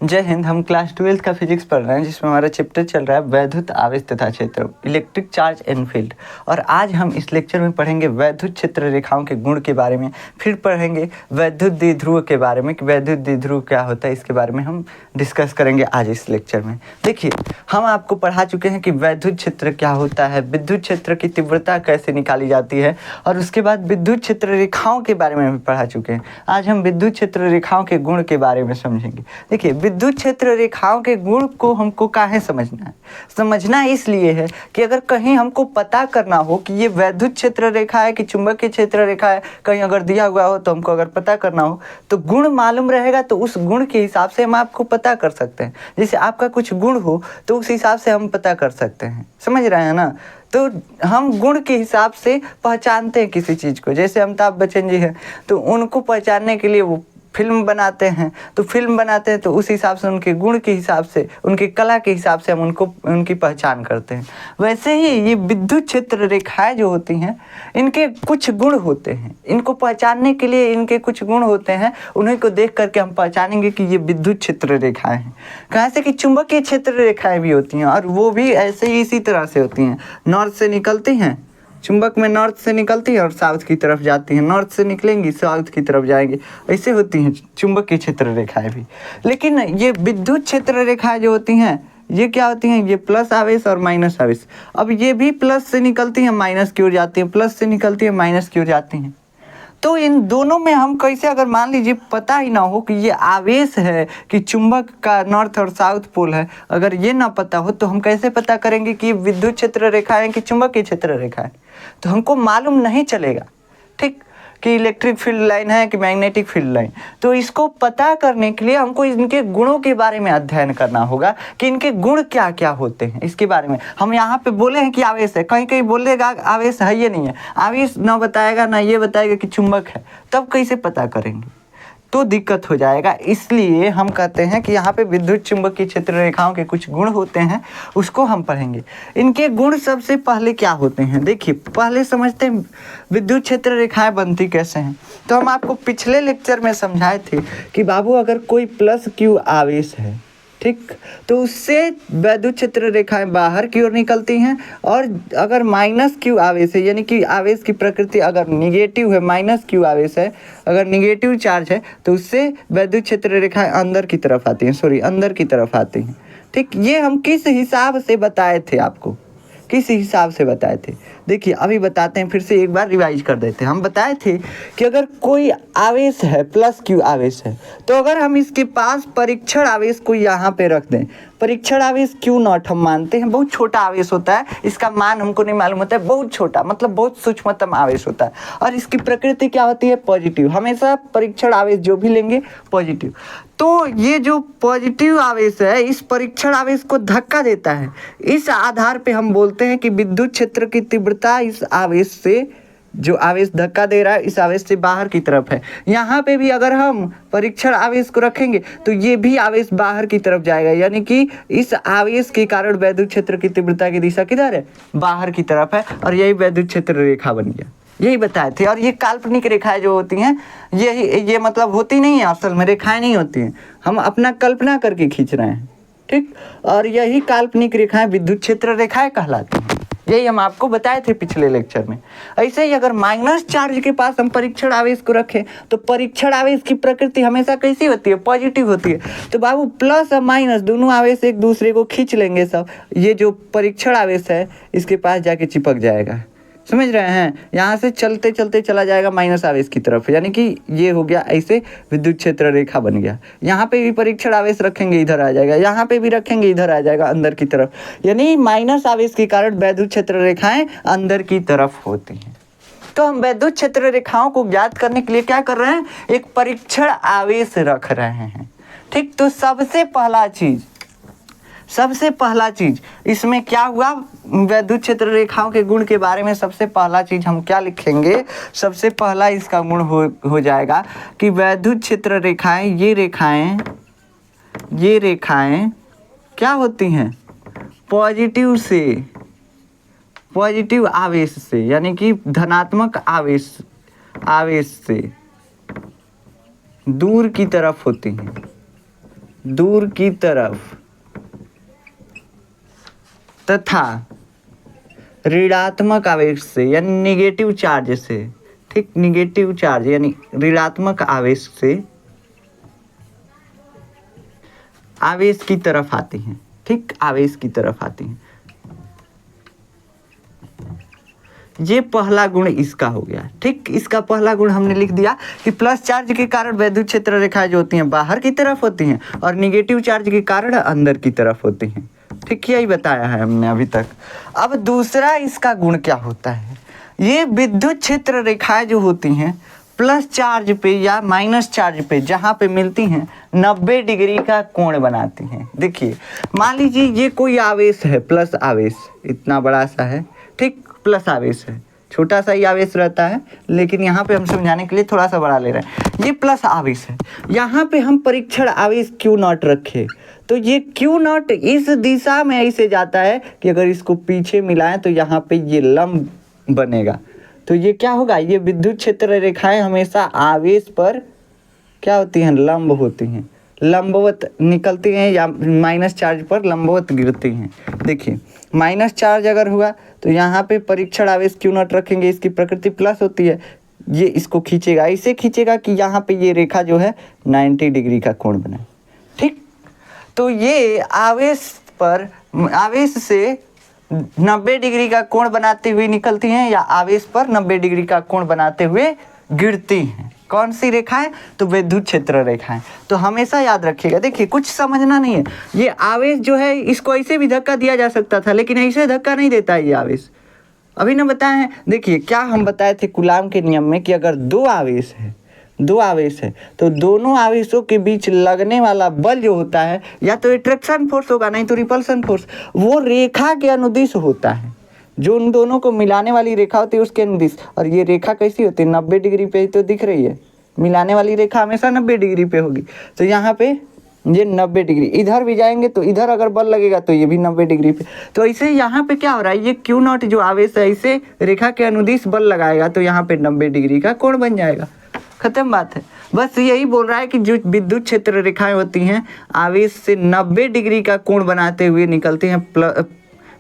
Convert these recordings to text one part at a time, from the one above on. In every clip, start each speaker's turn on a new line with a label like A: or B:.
A: जय हिंद। हम class 12th का फिजिक्स पढ़ रहे हैं जिसमें हमारा चैप्टर चल रहा है वैद्युत आवेश तथा क्षेत्र, इलेक्ट्रिक चार्ज एंड फील्ड। और आज हम इस लेक्चर में पढ़ेंगे वैद्युत क्षेत्र रेखाओं के गुण के बारे में, फिर पढ़ेंगे वैद्युत द्विध्रुव के बारे में कि वैद्युत द्विध्रुव क्या होता है, इसके बारे में हम डिस्कस करेंगे आज इस लेक्चर में। देखिए, हम आपको पढ़ा चुके हैं कि वैद्युत क्षेत्र क्या होता है, विद्युत क्षेत्र की तीव्रता कैसे निकाली जाती है, और उसके बाद विद्युत क्षेत्र रेखाओं के बारे में भी पढ़ा चुके हैं। आज हम विद्युत क्षेत्र रेखाओं के गुण के बारे में समझेंगे। देखिए, विद्युत क्षेत्र रेखाओं के गुण को हमको काहे समझना है? समझना इसलिए है कि अगर कहीं हमको पता करना हो कि ये वैद्युत क्षेत्र रेखा है कि चुंबकीय क्षेत्र रेखा है, कहीं अगर दिया हुआ हो तो हमको अगर पता करना हो तो गुण मालूम रहेगा, तो उस गुण के हिसाब से हम आपको पता कर सकते हैं। जैसे आपका कुछ गुण हो तो उस हिसाब से हम पता कर सकते हैं, समझ रहे हैं ना? तो हम गुण के हिसाब से पहचानते हैं किसी चीज़ को। जैसे अमिताभ बच्चन जी हैं तो उनको पहचानने के लिए वो फिल्म बनाते हैं, तो फिल्म बनाते हैं तो उस हिसाब से, उनके गुण के हिसाब से, उनकी कला के हिसाब से हम उनकी पहचान करते हैं। वैसे ही ये विद्युत क्षेत्र रेखाएं जो होती हैं, इनके कुछ गुण होते हैं, इनको पहचानने के लिए इनके कुछ गुण होते हैं, उन्हीं को देख करके हम पहचानेंगे कि ये विद्युत क्षेत्र रेखाएं हैं। कहाँ से कि चुंबकीय क्षेत्र रेखाएं भी होती हैं, और वो भी ऐसे ही इसी तरह से होती हैं। नॉर्थ से निकलती हैं, चुंबक में नॉर्थ से निकलती है और साउथ की तरफ जाती हैं, नॉर्थ से निकलेंगी साउथ की तरफ जाएंगी, ऐसे होती हैं चुंबकीय क्षेत्र रेखाएं भी। लेकिन ये विद्युत क्षेत्र रेखाएं जो होती हैं, ये क्या होती हैं? ये प्लस आवेश और माइनस आवेश। अब ये भी प्लस से निकलती हैं, माइनस की ओर जाती हैं, प्लस से निकलती है, माइनस की ओर जाती हैं। तो इन दोनों में हम कैसे, अगर मान लीजिए पता ही ना हो कि ये आवेश है कि चुंबक का नॉर्थ और साउथ पोल है, अगर ये ना पता हो तो हम कैसे पता करेंगे कि विद्युत क्षेत्र रेखा है कि चुंबकीय क्षेत्र रेखा है? तो हमको मालूम नहीं चलेगा, ठीक, कि इलेक्ट्रिक फील्ड लाइन है कि मैग्नेटिक फील्ड लाइन। तो इसको पता करने के लिए हमको इनके गुणों के बारे में अध्ययन करना होगा कि इनके गुण क्या क्या होते हैं। इसके बारे में हम यहाँ पे बोले हैं कि आवेश है, कहीं कहीं बोलेगा आवेश है, ये नहीं है, आवेश ना बताएगा ना ये बताएगा कि चुंबक है, तब कैसे पता करेंगे? तो दिक्कत हो जाएगा। इसलिए हम कहते हैं कि यहाँ पे विद्युत चुंबकीय क्षेत्र रेखाओं के कुछ गुण होते हैं, उसको हम पढ़ेंगे। इनके गुण सबसे पहले क्या होते हैं? देखिए, पहले समझते हैं विद्युत क्षेत्र रेखाएं बनती कैसे हैं। तो हम आपको पिछले लेक्चर में समझाए थे कि बाबू, अगर कोई प्लस क्यू आवेश है, ठीक, तो उससे वैद्युत क्षेत्र रेखाएं बाहर की ओर निकलती हैं, और अगर माइनस क्यू आवेश है, यानी कि आवेश की प्रकृति अगर निगेटिव है, माइनस क्यू आवेश है, अगर निगेटिव चार्ज है, तो उससे वैद्युत क्षेत्र रेखाएं अंदर की तरफ आती हैं, अंदर की तरफ आती हैं, ठीक। ये हम किस हिसाब से बताए थे आपको, किस हिसाब से बताए थे? देखिए, अभी बताते हैं, फिर से एक बार रिवाइज कर देते हैं। हम बताए थे कि अगर कोई आवेश है, प्लस क्यू आवेश है, तो अगर हम इसके पास परीक्षण आवेश को यहाँ पे रख दें, परीक्षण आवेश क्यू नॉट हम मानते हैं, बहुत छोटा आवेश होता है, इसका मान हमको नहीं मालूम होता है, बहुत छोटा मतलब बहुत सूक्ष्मतम आवेश होता है, और इसकी प्रकृति क्या होती है? पॉजिटिव। हमेशा परीक्षण आवेश जो भी लेंगे पॉजिटिव। तो ये जो पॉजिटिव आवेश है, इस परीक्षण आवेश को धक्का देता है। इस आधार पे हम बोलते हैं कि विद्युत क्षेत्र की तीव्रता इस आवेश से, जो आवेश धक्का दे रहा है, इस आवेश से बाहर की तरफ है। यहाँ पे भी अगर हम परीक्षण आवेश को रखेंगे तो ये भी आवेश बाहर की तरफ जाएगा, यानी कि इस आवेश के कारण वैद्युत क्षेत्र की तीव्रता की दिशा किधर है? बाहर की तरफ है, और यही वैद्युत क्षेत्र रेखा बन गया। यही बताए थे। और ये काल्पनिक रेखाएं जो होती हैं, ये मतलब होती नहीं है, असल में रेखाएं नहीं होती हैं, हम अपना कल्पना करके खींच रहे हैं, ठीक। और यही काल्पनिक रेखाएं विद्युत क्षेत्र रेखाएं कहलाती हैं। यही हम आपको बताए थे पिछले लेक्चर में। ऐसे ही अगर माइनस चार्ज के पास हम परीक्षण आवेश को रखें तो परीक्षण आवेश की प्रकृति हमेशा कैसी होती है? पॉजिटिव होती है। तो बाबू, प्लस और माइनस दोनों आवेश एक दूसरे को खींच लेंगे सब, ये जो परीक्षण आवेश है इसके पास जाके चिपक जाएगा, समझ रहे हैं? यहाँ से चलते चलते चला जाएगा माइनस आवेश की तरफ, यानी कि ये हो गया, ऐसे विद्युत क्षेत्र रेखा बन गया। यहाँ पे भी परीक्षण आवेश रखेंगे, इधर आ जाएगा, यहाँ पे भी रखेंगे, इधर आ जाएगा, अंदर की तरफ, यानी माइनस आवेश के कारण वैद्युत क्षेत्र रेखाएं अंदर की तरफ होती हैं। तो हम वैद्युत क्षेत्र रेखाओं को ज्ञात करने के लिए क्या कर रहे हैं? एक परीक्षण आवेश रख रहे हैं, ठीक। तो सबसे पहला चीज इसमें क्या हुआ? वैद्युत क्षेत्र रेखाओं के गुण के बारे में सबसे पहला चीज हम क्या लिखेंगे? सबसे पहला इसका गुण हो जाएगा कि वैद्युत क्षेत्र रेखाएं, ये रेखाएं क्या होती हैं? पॉजिटिव आवेश से, यानी कि धनात्मक आवेश से दूर की तरफ होती हैं, दूर की तरफ तथा ऋणात्मक आवेश से यानी निगेटिव चार्ज से, ठीक, निगेटिव चार्ज यानी ऋणात्मक आवेश से आवेश की तरफ आती हैं, ठीक, आवेश की तरफ आती हैं। ये पहला गुण इसका हो गया, ठीक। इसका पहला गुण हमने लिख दिया कि प्लस चार्ज के कारण वैद्युत क्षेत्र रेखाएं जो होती हैं बाहर की तरफ होती हैं और निगेटिव चार्ज के कारण अंदर की तरफ होती हैं, ठीक, यही बताया है हमने अभी तक। अब दूसरा इसका गुण क्या होता है, ये विद्युत क्षेत्र रेखाएं जो होती हैं प्लस चार्ज पे या माइनस चार्ज पे जहाँ पे मिलती हैं 90 डिग्री का कोण बनाती हैं। देखिए मान लीजिए ये कोई आवेश है, प्लस आवेश इतना बड़ा सा है, ठीक, प्लस आवेश है, छोटा सा ही आवेश रहता है लेकिन यहाँ पे हम समझाने के लिए थोड़ा सा बड़ा ले रहे हैं। ये प्लस आवेश है, यहाँ पे हम परीक्षण आवेश क्यू नॉट रखे तो ये क्यू नॉट इस दिशा में ऐसे जाता है कि अगर इसको पीछे मिलाएं तो यहाँ पे ये लंब बनेगा। तो ये क्या होगा, ये विद्युत क्षेत्र रेखाएं हमेशा आवेश पर क्या होती हैं, लंब होती हैं, लंबवत निकलती हैं या माइनस चार्ज पर लंबवत गिरती हैं। देखिए माइनस चार्ज अगर हुआ तो यहाँ पे परीक्षण आवेश क्यू नॉट रखेंगे, इसकी प्रकृति प्लस होती है, ये इसको खींचेगा, ऐसे खींचेगा कि यहाँ पे ये रेखा जो है 90 डिग्री का कोण बनाए, ठीक। तो ये आवेश से 90 डिग्री का कोण बनाते हुए निकलती हैं या आवेश पर 90 डिग्री का कोण बनाते हुए गिरती हैं। कौन सी रेखाएं, तो विद्युत क्षेत्र रेखाएं। तो हमेशा याद रखिएगा, देखिए कुछ समझना नहीं है, ये आवेश जो है इसको ऐसे भी धक्का दिया जा सकता था लेकिन ऐसे धक्का नहीं देता है ये आवेश, अभी ना बताए हैं। देखिए क्या हम बताए थे कूलाम के नियम में कि अगर दो आवेश है तो दोनों आवेशों के बीच लगने वाला बल जो होता है या तो अट्रैक्शन फोर्स होगा नहीं तो रिपल्सन फोर्स, वो रेखा के अनुदिश होता है, जो उन दोनों को मिलाने वाली रेखा होती है उसके अनुदिश। और ये रेखा कैसी होती है, 90 डिग्री पे तो दिख रही है, मिलाने वाली रेखा हमेशा 90 डिग्री पे होगी। तो यहाँ पे ये 90 डिग्री, इधर भी जाएंगे तो इधर अगर बल लगेगा तो ये भी 90 डिग्री पे। तो ऐसे यहाँ पे क्या हो रहा है, ये क्यू नॉट जो आवेश है ऐसे रेखा के अनुदिश बल लगाएगा तो यहाँ पे 90 डिग्री का कोण बन जाएगा, खत्म बात है। बस यही बोल रहा है कि जो विद्युत क्षेत्र रेखाएं होती हैं आवेश से 90 डिग्री का कोण बनाते हुए निकलती हैं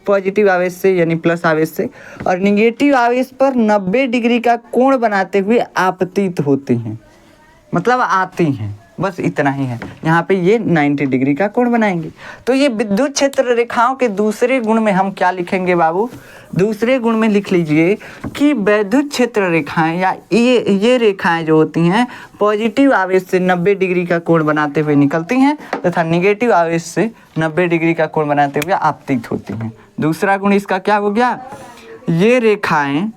A: पॉजिटिव आवेश से यानी प्लस आवेश से, और निगेटिव आवेश पर 90 डिग्री का कोण बनाते हुए आपतित होती हैं, मतलब आती हैं, बस इतना ही है। यहाँ पे ये 90 डिग्री का कोण बनाएंगे। तो ये विद्युत क्षेत्र रेखाओं के दूसरे गुण में हम क्या लिखेंगे बाबू, दूसरे गुण में लिख लीजिए कि विद्युत क्षेत्र रेखाएं या ये रेखाएं जो होती हैं पॉजिटिव आवेश से 90 डिग्री का कोण बनाते हुए निकलती हैं तथा निगेटिव आवेश से 90 डिग्री का कोण बनाते हुए आपतित होती हैं। दूसरा गुण इसका क्या हो गया, ये रेखाएं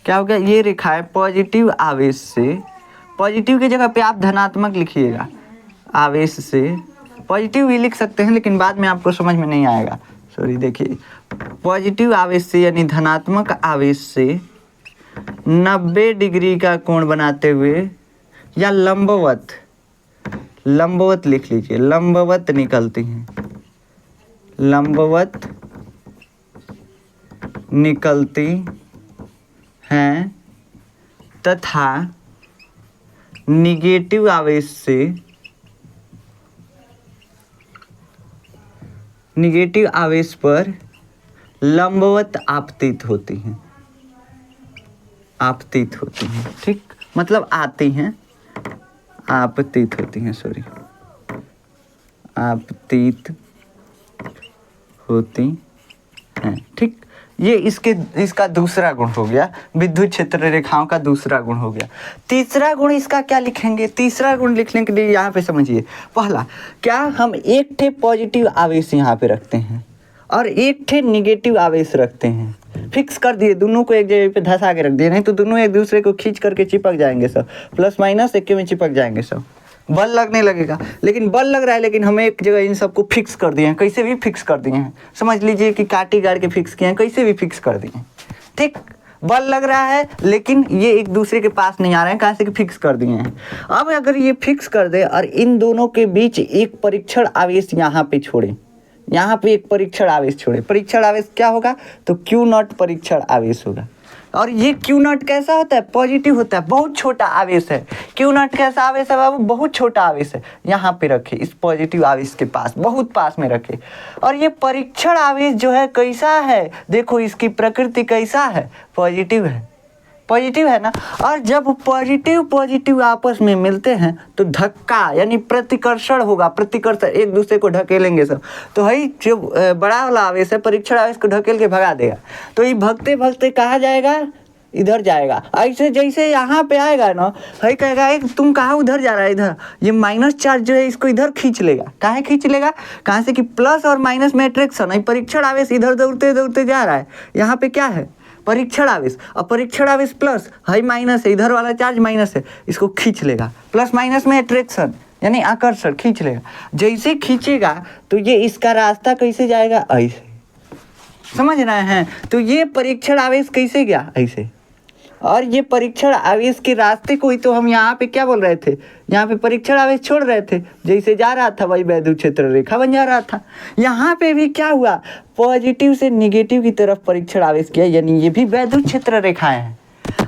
A: क्या हो गया, ये रेखाएं पॉजिटिव आवेश से, पॉजिटिव की जगह पे आप धनात्मक लिखिएगा, आवेश से, पॉजिटिव भी लिख सकते हैं लेकिन बाद में आपको समझ में नहीं आएगा, सॉरी। देखिए पॉजिटिव आवेश से यानी धनात्मक आवेश से 90 डिग्री का कोण बनाते हुए या लंबवत लिख लीजिए, लंबवत निकलती हैं, लंबवत निकलती हैं तथा निगेटिव आवेश से, निगेटिव आवेश पर लंबवत आपतित होती हैं, आपतित होती हैं, ठीक, मतलब आती हैं, आपतित होती हैं, सॉरी, आपतित होती हैं, ठीक। ये इसका दूसरा गुण हो गया, विद्युत क्षेत्र रेखाओं का दूसरा गुण हो गया। तीसरा गुण इसका क्या लिखेंगे, तीसरा गुण लिखने के लिए यहाँ पे समझिए, पहला क्या हम एक ठे पॉजिटिव आवेश यहाँ पे रखते हैं और एक ठे निगेटिव आवेश रखते हैं, फिक्स कर दिए, दोनों को एक जगह पे धंसा के रख दिए, नहीं तो दोनों एक दूसरे को खींच करके चिपक जाएंगे सब, प्लस माइनस एक में चिपक जाएंगे सब, बल लगने लगेगा। लेकिन बल लग रहा है लेकिन हमें एक जगह इन सबको फिक्स कर दिए हैं, कैसे भी फिक्स कर दिए हैं, समझ लीजिए कि काटी गाड़ के फिक्स किए हैं, कैसे भी फिक्स कर दिए हैं, ठीक। बल लग रहा है लेकिन ये एक दूसरे के पास नहीं आ रहे हैं, कहाँ से कि फिक्स कर दिए हैं। अब अगर ये फिक्स कर दे और इन दोनों के बीच एक परीक्षण आवेश यहाँ पे छोड़े, यहाँ पे एक परीक्षण आवेश छोड़े, परीक्षण आवेश क्या होगा, तो क्यू नॉट परीक्षण आवेश होगा। और ये क्यू नॉट कैसा होता है, पॉजिटिव होता है, बहुत छोटा आवेश है। क्यू नॉट कैसा आवेश है बाबू, बहुत छोटा आवेश है। यहाँ पे रखे इस पॉजिटिव आवेश के पास, बहुत पास में रखे। और ये परीक्षण आवेश जो है कैसा है, देखो इसकी प्रकृति कैसा है, पॉजिटिव है, पॉजिटिव है ना। और जब पॉजिटिव पॉजिटिव आपस में मिलते हैं तो धक्का यानी प्रतिकर्षण होगा, प्रतिकर्षण, एक दूसरे को ढकेलेंगे सब। तो है जो बड़ा वाला आवेश है, परीक्षण आवेश को ढकेल के भगा देगा। तो ये भगते भगते कहाँ जाएगा, इधर जाएगा। ऐसे जैसे यहाँ पे आएगा ना, है कहेगा एक तुम कहाँ उधर जा रहा है, इधर। ये माइनस चार्ज जो है इसको इधर खींच लेगा। कहाँ खींच लेगा, कहाँ से कि प्लस और माइनस में अट्रैक्शन है। परीक्षण आवेश इधर दौड़ते दौड़ते जा रहा है, यहाँ पे क्या है, परीक्षण आवेश। और परीक्षण आवेश प्लस है, माइनस है, इधर वाला चार्ज माइनस है, इसको खींच लेगा। प्लस माइनस में अट्रैक्शन यानी आकर्षण, खींच लेगा। जैसे खींचेगा तो ये इसका रास्ता कैसे जाएगा, ऐसे, समझ रहे हैं। तो ये परीक्षण आवेश कैसे गया, ऐसे। और ये परीक्षण आवेश के रास्ते को ही तो हम यहाँ पे क्या बोल रहे थे, यहाँ पे परीक्षण आवेश छोड़ रहे थे, जैसे जा रहा था वही वैद्युत क्षेत्र रेखा बन जा रहा था। यहाँ पे भी क्या हुआ, पॉजिटिव से निगेटिव की तरफ परीक्षण आवेश किया, यानी ये भी वैद्युत क्षेत्र रेखाएं हैं।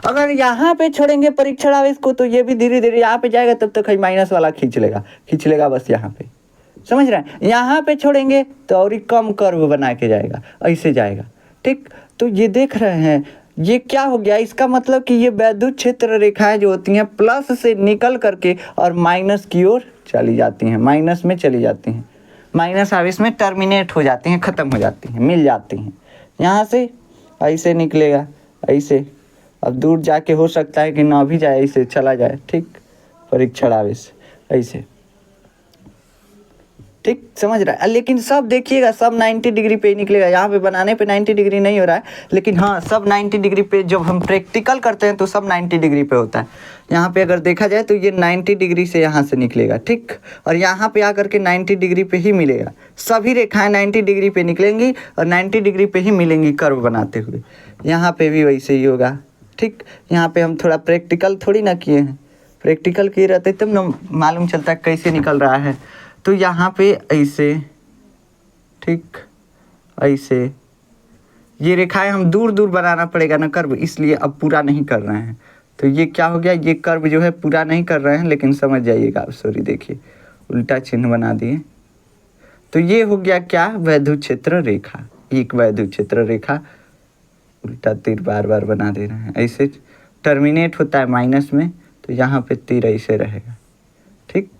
A: अगर यहाँ पे छोड़ेंगे परीक्षण आवेश को तो ये भी धीरे धीरे यहाँ पे जाएगा, तब तक माइनस वाला खींच लेगा बस यहाँ पे, समझ रहे हैं। यहाँ पे छोड़ेंगे तो और ही कम कर्व बना के जाएगा, ऐसे जाएगा, ठीक। तो ये देख रहे हैं, ये क्या हो गया, इसका मतलब कि ये वैद्युत क्षेत्र रेखाएं जो होती हैं प्लस से निकल करके और माइनस की ओर चली जाती हैं, माइनस में चली जाती हैं, माइनस आवेश में टर्मिनेट हो जाती हैं, ख़त्म हो जाती हैं, मिल जाती हैं। यहाँ से ऐसे निकलेगा, ऐसे। अब दूर जाके हो सकता है कि ना भी जाए, ऐसे चला जाए, ठीक। परीक्षण आवेश ऐसे, ठीक, समझ रहा है। लेकिन सब देखिएगा, सब 90 डिग्री पे ही निकलेगा। यहाँ पे बनाने पे 90 डिग्री नहीं हो रहा है, लेकिन हाँ सब 90 डिग्री पे, जब हम प्रैक्टिकल करते हैं तो सब 90 डिग्री पे होता है। यहाँ पे अगर देखा जाए तो ये 90 डिग्री से यहाँ से निकलेगा, ठीक। और यहाँ पे आकर के 90 डिग्री पे ही मिलेगा। सभी रेखाएं 90 डिग्री पे निकलेंगी और 90 डिग्री पे ही मिलेंगी कर्व बनाते हुए। यहाँ पे भी वैसे ही होगा, ठीक। यहाँ पे हम थोड़ा प्रैक्टिकल थोड़ी ना किए हैं, प्रैक्टिकल किए रहते तब ना मालूम चलता है कैसे निकल रहा है। तो यहाँ पे ऐसे, ठीक, ऐसे ये रेखाएं हम दूर दूर बनाना पड़ेगा ना कर्व, इसलिए अब पूरा नहीं कर रहे हैं। तो ये क्या हो गया, ये कर्व जो है पूरा नहीं कर रहे हैं, लेकिन समझ जाइएगा। सॉरी, देखिए उल्टा चिन्ह बना दिए। तो ये हो गया क्या, वैद्युत क्षेत्र रेखा, एक वैद्युत क्षेत्र रेखा। उल्टा तीर बार बार बना दे रहे हैं, ऐसे टर्मिनेट होता है माइनस में, तो यहाँ पे तीर ऐसे रहेगा, ठीक।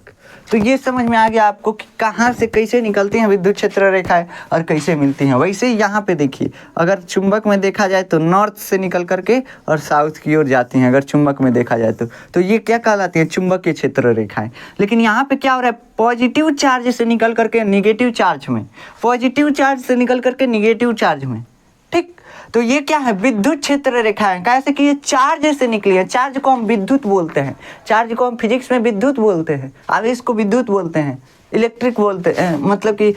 A: तो ये समझ में आ गया आपको कि कहाँ से कैसे निकलती हैं विद्युत क्षेत्र रेखाएं और कैसे मिलती हैं। वैसे ही यहाँ पे देखिए, अगर चुंबक में देखा जाए तो नॉर्थ से निकल करके और साउथ की ओर जाती हैं, अगर चुंबक में देखा जाए तो ये क्या कहलाती हैं, चुंबकीय क्षेत्र रेखाएं। लेकिन यहाँ पे क्या हो रहा है, पॉजिटिव चार्ज से निकल करके निगेटिव चार्ज में, पॉजिटिव चार्ज से निकल करके निगेटिव चार्ज में, ठीक। तो ये क्या है, विद्युत क्षेत्र रेखाएं। कैसे कि ये चार्ज से निकली है, चार्ज को हम विद्युत बोलते हैं, चार्ज को हम फिजिक्स में विद्युत बोलते हैं, आवेश को विद्युत बोलते हैं, इलेक्ट्रिक बोलते हैं, मतलब कि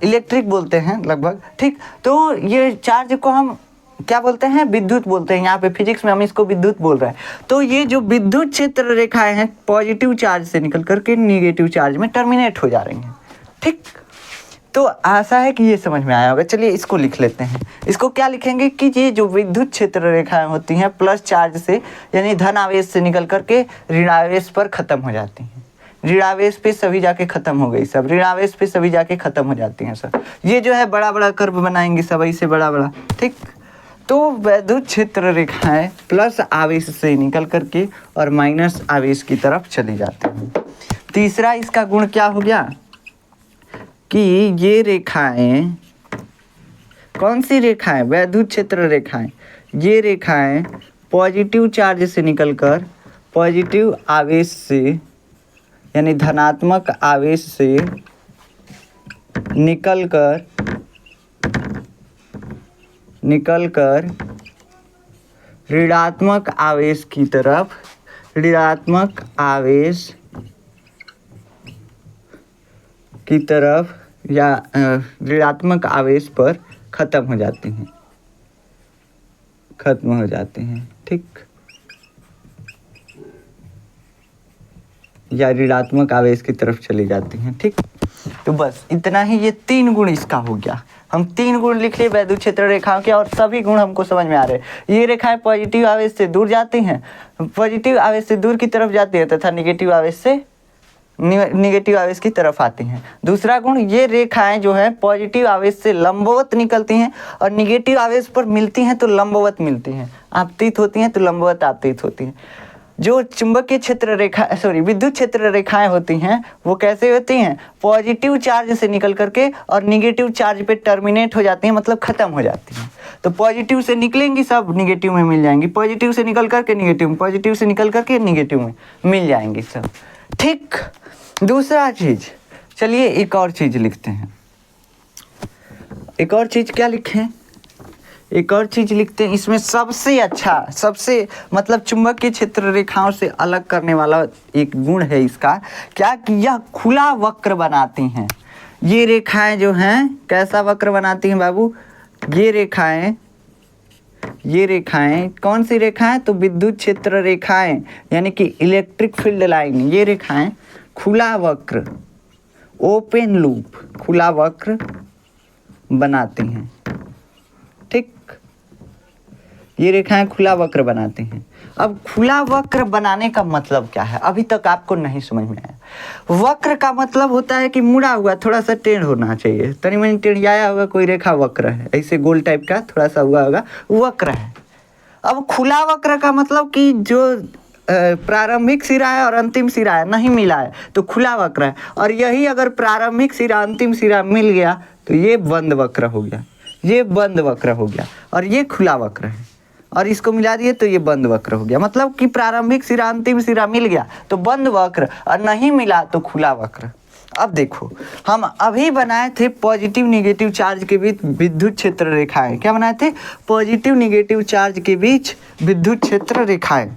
A: इलेक्ट्रिक बोलते हैं लगभग, ठीक। तो ये चार्ज को हम क्या बोलते हैं, विद्युत बोलते हैं। यहाँ पे फिजिक्स में हम इसको विद्युत बोल रहे हैं। तो ये जो विद्युत क्षेत्र रेखाएं हैं पॉजिटिव चार्ज से निकल करके निगेटिव चार्ज में टर्मिनेट हो जा रही हैं, ठीक। तो आशा है कि ये समझ में आया होगा। चलिए इसको लिख लेते हैं। इसको क्या लिखेंगे कि ये जो विद्युत क्षेत्र रेखाएं होती हैं प्लस चार्ज से यानी धन आवेश से निकल करके ऋणावेश पर ख़त्म हो जाती हैं, ऋणावेश पे सभी जाके ख़त्म हो गई सब, ऋणावेश पे सभी जाके ख़त्म हो जाती हैं सब। ये जो है बड़ा बड़ा कर्व बनाएंगे सब ऐसे बड़ा बड़ा, ठीक। तो वैद्युत क्षेत्र रेखाएं प्लस आवेश से निकल करके और माइनस आवेश की तरफ चली जाती हैं। तीसरा इसका गुण क्या हो गया कि ये रेखाएं, कौन सी रेखाएं, वैद्युत क्षेत्र रेखाएं, ये रेखाएं पॉजिटिव चार्ज से निकलकर पॉजिटिव आवेश से यानी धनात्मक आवेश से निकलकर ऋणात्मक आवेश की तरफ, ऋणात्मक आवेश की तरफ या ऋणात्मक आवेश पर ख़त्म हो जाती हैं, ख़त्म हो जाते हैं, ठीक। या ऋणात्मक आवेश की तरफ चली जाती हैं, ठीक। तो बस इतना ही, ये 3 गुण इसका हो गया। हम 3 गुण लिख लिए वैद्युत क्षेत्र रेखाओं के और सभी गुण हमको समझ में आ रहे हैं। ये रेखाएं पॉजिटिव आवेश से दूर जाती हैं, पॉजिटिव आवेश से दूर की तरफ जाती है तथा निगेटिव आवेश से निगेटिव आवेश की तरफ आती हैं। दूसरा गुण, ये रेखाएं जो है पॉजिटिव आवेश से लंबवत निकलती हैं और निगेटिव आवेश पर मिलती हैं तो लंबवत मिलती हैं, आपतित होती हैं तो लंबवत आपतित होती हैं। जो चुंबकीय क्षेत्र रेखा विद्युत क्षेत्र रेखाएं होती हैं वो कैसे होती हैं, पॉजिटिव चार्ज से निकल करके और निगेटिव चार्ज पे टर्मिनेट हो जाती हैं, मतलब खत्म हो जाती हैं। तो पॉजिटिव से निकलेंगी सब निगेटिव में मिल जाएंगी, पॉजिटिव से निकल करके निगेटिव में, पॉजिटिव से निकल करके निगेटिव में मिल जाएंगी सब। ठीक, दूसरा चीज, चलिए एक और चीज लिखते हैं। एक और चीज क्या लिखें, एक और चीज लिखते हैं। इसमें सबसे अच्छा, सबसे मतलब चुंबकीय क्षेत्र रेखाओं से अलग करने वाला एक गुण है इसका, क्या कि यह खुला वक्र बनाती हैं। ये रेखाएं जो हैं कैसा वक्र बनाती हैं बाबू, ये रेखाएं कौन सी रेखाएं, तो विद्युत क्षेत्र रेखाएं यानी कि इलेक्ट्रिक फील्ड लाइन। ये रेखाएं खुला वक्र, ओपन लूप, खुला वक्र बनाती हैं। ठीक, ये रेखाएं खुला वक्र बनाती हैं। अब खुला वक्र बनाने का मतलब क्या है, अभी तक आपको नहीं समझ में आया। वक्र का मतलब होता है कि मुड़ा हुआ, थोड़ा सा टेढ़ होना चाहिए, तनी मनी टेढ़ियाया होगा कोई रेखा वक्र है, ऐसे गोल टाइप का थोड़ा सा हुआ होगा वक्र है। अब खुला वक्र का मतलब कि जो प्रारंभिक सिरा है और अंतिम सिरा है नहीं मिला है तो खुला वक्र है, और यही अगर प्रारंभिक सिरा अंतिम सिरा मिल गया तो ये बंद वक्र हो गया, ये बंद वक्र हो गया, और ये खुला वक्र है, और इसको मिला दिए तो ये बंद वक्र हो गया। मतलब कि प्रारंभिक सिरा अंतिम सिरा मिल गया तो बंद वक्र, और नहीं मिला तो खुला वक्र। अब देखो, हम अभी बनाए थे पॉजिटिव निगेटिव चार्ज के बीच विद्युत क्षेत्र रेखाएं। क्या बनाए थे, पॉजिटिव निगेटिव चार्ज के बीच विद्युत क्षेत्र रेखाएं।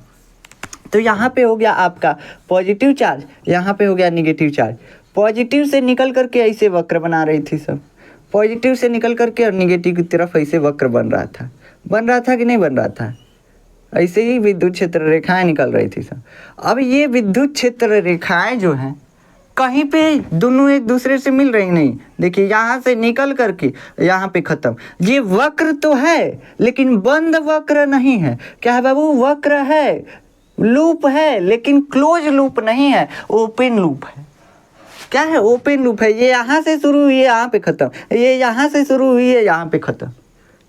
A: तो यहाँ पे हो गया आपका पॉजिटिव चार्ज, यहाँ पे हो गया निगेटिव चार्ज। पॉजिटिव से निकल करके ऐसे वक्र बना रही थी सब, पॉजिटिव से निकल करके और निगेटिव की तरफ ऐसे वक्र बन रहा था कि नहीं बन रहा था, ऐसे ही विद्युत क्षेत्र रेखाएं निकल रही थी सब। अब ये विद्युत क्षेत्र रेखाएं जो हैं कहीं पे दोनों एक दूसरे से मिल रही नहीं, देखिए यहाँ से निकल करके यहाँ पे खत्म। ये वक्र तो है लेकिन बंद वक्र नहीं है। क्या है बाबू, वक्र है, लूप है, लेकिन क्लोज लूप नहीं है, ओपन लूप है। क्या है, ओपन लूप है। ये यहाँ से शुरू हुई है यहाँ पे खत्म, ये यहाँ से शुरू हुई है यहाँ पे खत्म।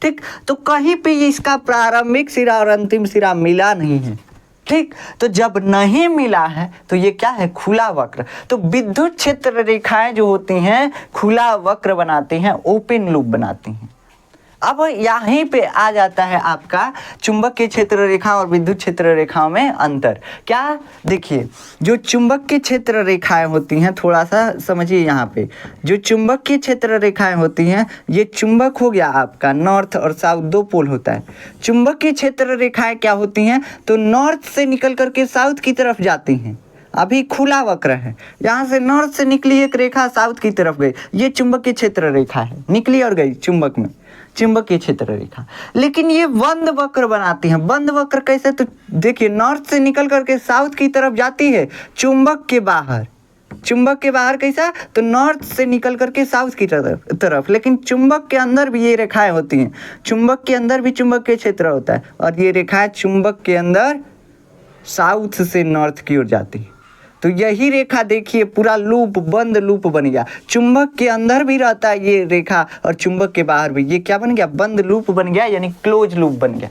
A: ठीक, तो कहीं पे इसका प्रारंभिक सिरा और अंतिम सिरा मिला नहीं है। ठीक, तो जब नहीं मिला है तो ये क्या है, खुला वक्र। तो विद्युत क्षेत्र रेखाएं जो होती हैं खुला वक्र बनाती हैं, ओपन लूप बनाती हैं। अब यहीं पे आ जाता है आपका चुंबकीय क्षेत्र रेखा और विद्युत क्षेत्र रेखाओं में अंतर। क्या, देखिए जो चुंबकीय क्षेत्र रेखाएं होती हैं, थोड़ा सा समझिए यहाँ पे, जो चुंबकीय क्षेत्र रेखाएं होती हैं, ये चुंबक हो गया आपका, नॉर्थ और साउथ दो पोल होता है। चुंबकीय क्षेत्र रेखाएं क्या होती हैं, तो नॉर्थ से निकल करके साउथ की तरफ जाती हैं। अभी खुला वक्र है, यहाँ से नॉर्थ से निकली एक रेखा साउथ की तरफ गई, ये चुंबकीय क्षेत्र रेखा है, निकली और गई चुंबक में, चुंबकीय क्षेत्र रेखा। लेकिन ये बंद वक्र बनाती हैं। बंद वक्र कैसे, तो देखिए नॉर्थ से निकल करके साउथ की तरफ जाती है चुंबक के बाहर। चुंबक के बाहर कैसा, तो नॉर्थ से निकल करके साउथ की तरफ। लेकिन चुंबक के अंदर भी ये रेखाएं होती हैं, चुंबक के अंदर भी चुंबकीय क्षेत्र होता है, और ये रेखाएं चुंबक के अंदर साउथ से नॉर्थ की ओर जाती है। तो यही रेखा देखिए पूरा लूप, बंद लूप बन गया। चुंबक के अंदर भी रहता है ये रेखा और चुंबक के बाहर भी, ये क्या बन गया, बंद लूप बन गया, यानी क्लोज लूप बन गया।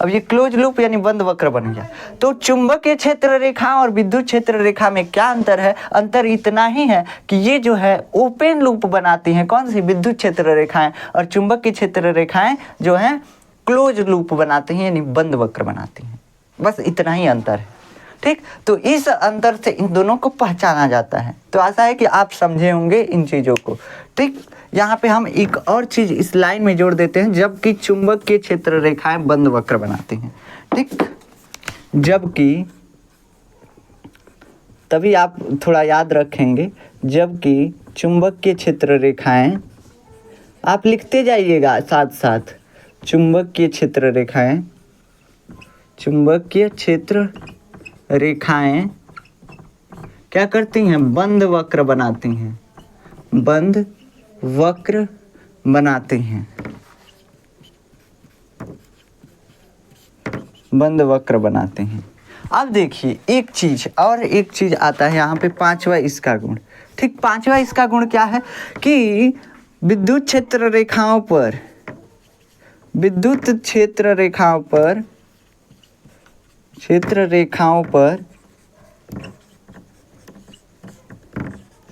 A: अब ये क्लोज लूप यानी बंद वक्र बन गया। तो चुंबकीय क्षेत्र रेखा और विद्युत क्षेत्र रेखा में क्या अंतर है, अंतर इतना ही है कि ये जो है ओपन लूप बनाती हैं, कौन सी, विद्युत क्षेत्र रेखाएं, और चुंबकीय क्षेत्र रेखाएं जो हैं क्लोज लूप बनाती हैं, यानी बंद वक्र बनाती हैं। बस इतना ही अंतर है। ठीक, तो इस अंतर से इन दोनों को पहचाना जाता है। तो आशा है कि आप समझे होंगे इन चीज़ों को। ठीक, यहाँ पे हम एक और चीज़ इस लाइन में जोड़ देते हैं, जबकि चुंबकीय क्षेत्र रेखाएं बंद वक्र बनाती हैं। ठीक, जबकि, तभी आप थोड़ा याद रखेंगे, जबकि चुंबकीय क्षेत्र रेखाएं, आप लिखते जाइएगा साथ साथ, चुंबकीय क्षेत्र रेखाएं, चुंबकीय क्षेत्र रेखाएं क्या करती हैं, बंद वक्र बनाती हैं, बंद वक्र बनाते हैं, बंद वक्र बनाते हैं। अब देखिए एक चीज आता है यहाँ पे, पांचवा इसका गुण। ठीक, पांचवा इसका गुण क्या है कि विद्युत क्षेत्र रेखाओं पर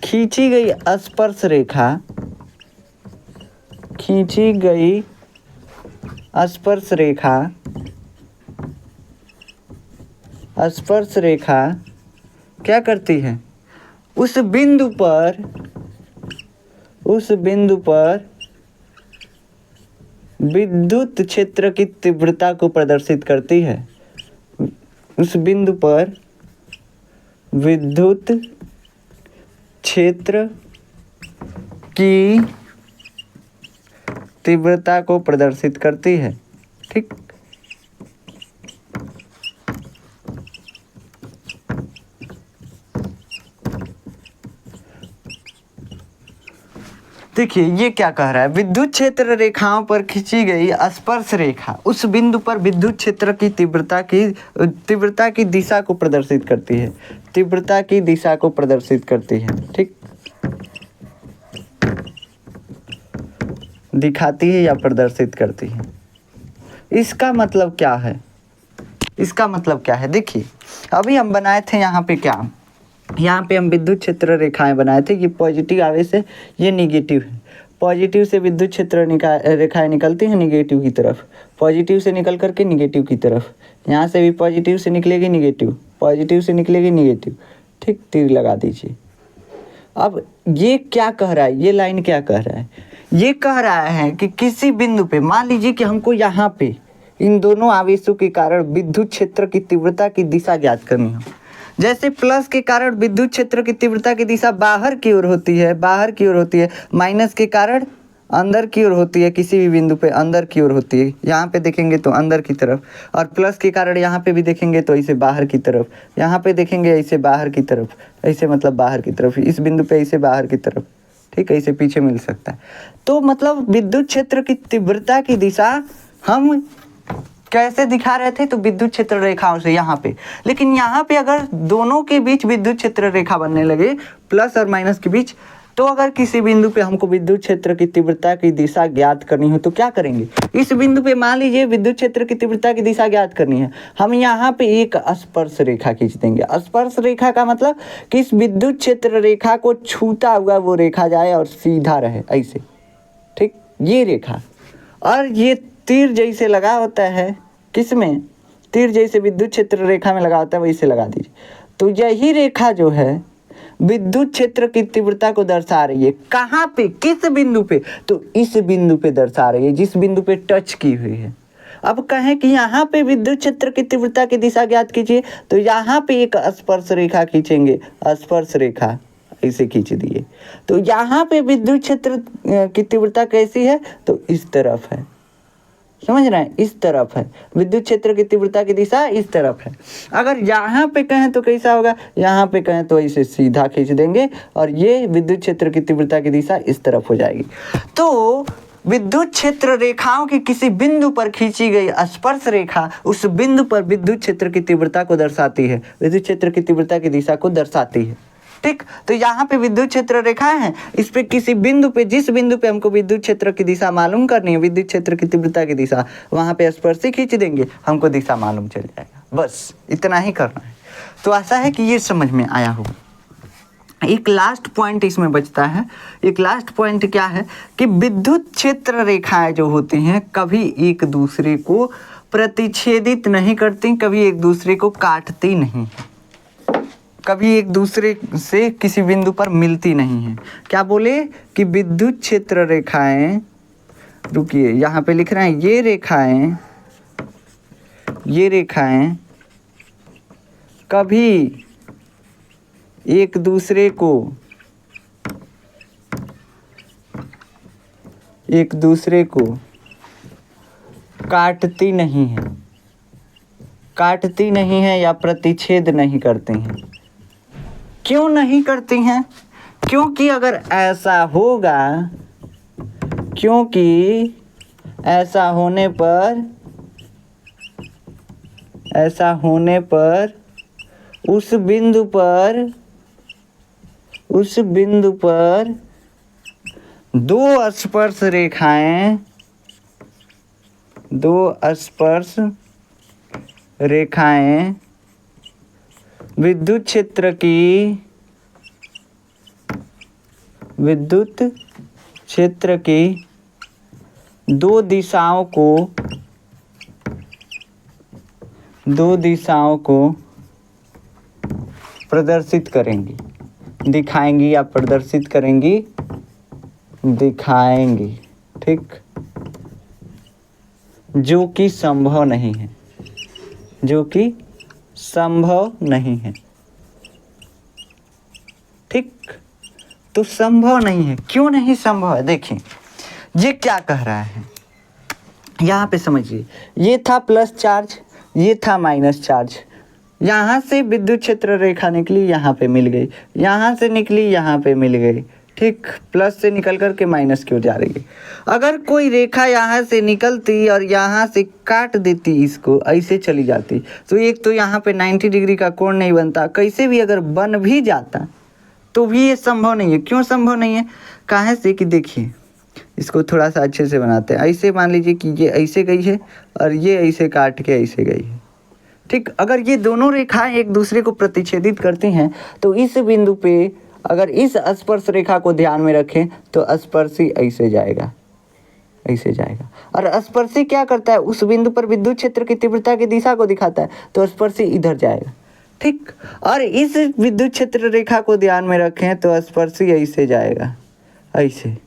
A: खींची गई स्पर्श रेखा क्या करती है, उस बिंदु पर विद्युत क्षेत्र की तीव्रता को प्रदर्शित करती है। उस बिंदु पर विद्युत क्षेत्र की तीव्रता को प्रदर्शित करती है। ठीक, देखिए ये क्या कह रहा है, विद्युत क्षेत्र रेखाओं पर खींची गई स्पर्श रेखा उस बिंदु पर विद्युत क्षेत्र की तीव्रता की दिशा को प्रदर्शित करती है, ठीक, दिखाती है या प्रदर्शित करती है। इसका मतलब क्या है, देखिए अभी हम बनाए थे यहाँ पे हम विद्युत क्षेत्र रेखाएं बनाए थे। ये पॉजिटिव आवेश है, ये निगेटिव है। पॉजिटिव से विद्युत क्षेत्र रेखाएं निकलती हैं निगेटिव की तरफ, पॉजिटिव से निकल करके निगेटिव की तरफ। यहाँ से भी पॉजिटिव से निकलेगी निगेटिव, पॉजिटिव से निकलेगी निगेटिव। ठीक, तीर लगा दीजिए। अब ये क्या कह रहा है, ये लाइन क्या कह रहा है, ये कह रहा है कि किसी बिंदु पे मान लीजिए कि हमको यहाँ पे इन दोनों आवेशों के कारण विद्युत क्षेत्र की तीव्रता की दिशा ज्ञात करनी हो। जैसे प्लस के कारण विद्युत क्षेत्र की तीव्रता की दिशा बाहर की ओर होती है, माइनस के कारण अंदर की ओर होती है, किसी भी बिंदु पे अंदर की ओर होती है। यहाँ पे देखेंगे तो अंदर की तरफ, और प्लस के कारण यहाँ पे भी देखेंगे तो ऐसे बाहर की तरफ, यहाँ पे देखेंगे ऐसे बाहर की तरफ, ऐसे मतलब बाहर की तरफ, इस बिंदु पे ऐसे बाहर की तरफ। ठीक है, ऐसे पीछे मिल सकता है। तो मतलब विद्युत क्षेत्र की तीव्रता की दिशा हम कैसे दिखा रहे थे, तो विद्युत क्षेत्र रेखाओं से यहाँ पे। लेकिन यहाँ पे अगर दोनों के बीच विद्युत क्षेत्र रेखा बनने लगे, प्लस और माइनस के बीच, तो अगर किसी बिंदु पे हमको विद्युत क्षेत्र की तीव्रता की दिशा ज्ञात करनी हो तो क्या करेंगे। इस बिंदु पे मान लीजिए विद्युत क्षेत्र की तीव्रता की दिशा ज्ञात करनी है, हम यहाँ पे एक स्पर्श रेखा खींच देंगे। स्पर्श रेखा का मतलब कि इस विद्युत क्षेत्र रेखा को छूता हुआ वो रेखा जाए और सीधा रहे, ऐसे। ठीक, ये रेखा, और ये तीर जैसे लगा होता है, किसमें, तीर जैसे विद्युत क्षेत्र रेखा में लगा होता है, वैसे लगा दीजिए। तो यही रेखा जो है विद्युत क्षेत्र की तीव्रता को दर्शा रही है। कहाँ पे, किस बिंदु पे, तो इस बिंदु पे दर्शा रही है जिस बिंदु पे टच की हुई है। अब कहें कि यहाँ पे विद्युत क्षेत्र की तीव्रता की दिशा ज्ञात कीजिए, तो यहाँ पे एक स्पर्श रेखा खींचेंगे, स्पर्श रेखा ऐसे खींच दिए। तो यहाँ पे विद्युत क्षेत्र की तीव्रता कैसी है, तो इस तरफ है, समझ रहे हैं, इस तरफ है। विद्युत क्षेत्र की तीव्रता की दिशा इस तरफ है। अगर यहाँ पे कहें तो कैसा होगा, यहाँ पे कहें तो इसे सीधा खींच देंगे और ये विद्युत क्षेत्र की तीव्रता की दिशा इस तरफ हो जाएगी। तो विद्युत क्षेत्र रेखाओं की किसी बिंदु पर खींची गई स्पर्श रेखा उस बिंदु पर विद्युत क्षेत्र की तीव्रता को दर्शाती है, विद्युत क्षेत्र की तीव्रता की दिशा को दर्शाती है। ठीक, तो यहाँ पे विद्युत क्षेत्र रेखाएं हैं, इस पे किसी बिंदु पे, जिस बिंदु पे हमको विद्युत क्षेत्र की दिशा मालूम करनी है, विद्युत क्षेत्र की तीव्रता की दिशा, वहाँ पे स्पर्शी खींच देंगे, हमको दिशा मालूम चल जाएगा। बस इतना ही करना है। तो आशा है कि ये समझ में आया होगा। एक लास्ट पॉइंट इसमें बचता है। एक लास्ट पॉइंट क्या है कि विद्युत क्षेत्र रेखाएं जो होती हैं कभी एक दूसरे को प्रतिच्छेदित नहीं करती, कभी एक दूसरे को काटती नहीं, कभी एक दूसरे से किसी बिंदु पर मिलती नहीं है। क्या बोले कि विद्युत क्षेत्र रेखाएं, रुकिए यहाँ पे लिख रहे हैं, ये रेखाएं कभी एक दूसरे को काटती नहीं है या प्रतिच्छेद नहीं करती हैं। क्यों नहीं करती हैं? क्योंकि अगर ऐसा होगा क्योंकि ऐसा होने पर उस बिंदु पर दो स्पर्श रेखाएं विद्युत क्षेत्र की दो दिशाओं को प्रदर्शित करेंगी, दिखाएंगी या प्रदर्शित करेंगी, दिखाएंगी, ठीक, जो कि संभव नहीं है, ठीक। तो संभव नहीं है, क्यों नहीं संभव है? देखिए ये क्या कह रहा है, यहाँ पे समझिए, ये था प्लस चार्ज, ये था माइनस चार्ज, यहाँ से विद्युत क्षेत्र रेखा निकली, यहाँ पे मिल गई, यहाँ से निकली, यहाँ पे मिल गई, ठीक। प्लस से निकल कर के माइनस की ओर जा रही है। अगर कोई रेखा यहाँ से निकलती और यहाँ से काट देती, इसको ऐसे चली जाती, तो एक तो यहाँ पे 90 डिग्री का कोण नहीं बनता, कैसे भी अगर बन भी जाता तो भी ये संभव नहीं है। क्यों संभव नहीं है? काहे से कि देखिए, इसको थोड़ा सा अच्छे से बनाते हैं। ऐसे मान लीजिए कि ये ऐसे गई है और ये ऐसे काट के ऐसे गई है, ठीक। अगर ये दोनों रेखाएं एक दूसरे को प्रतिच्छेदित करती हैं तो इस बिंदु पे अगर इस स्पर्श रेखा को ध्यान में रखें तो स्पर्शी ऐसे जाएगा, और स्पर्शी क्या करता है, उस बिंदु पर विद्युत क्षेत्र की तीव्रता की दिशा को दिखाता है, तो स्पर्शी इधर जाएगा, ठीक। और इस विद्युत क्षेत्र रेखा को ध्यान में रखें तो स्पर्शी ऐसे जाएगा, ऐसे,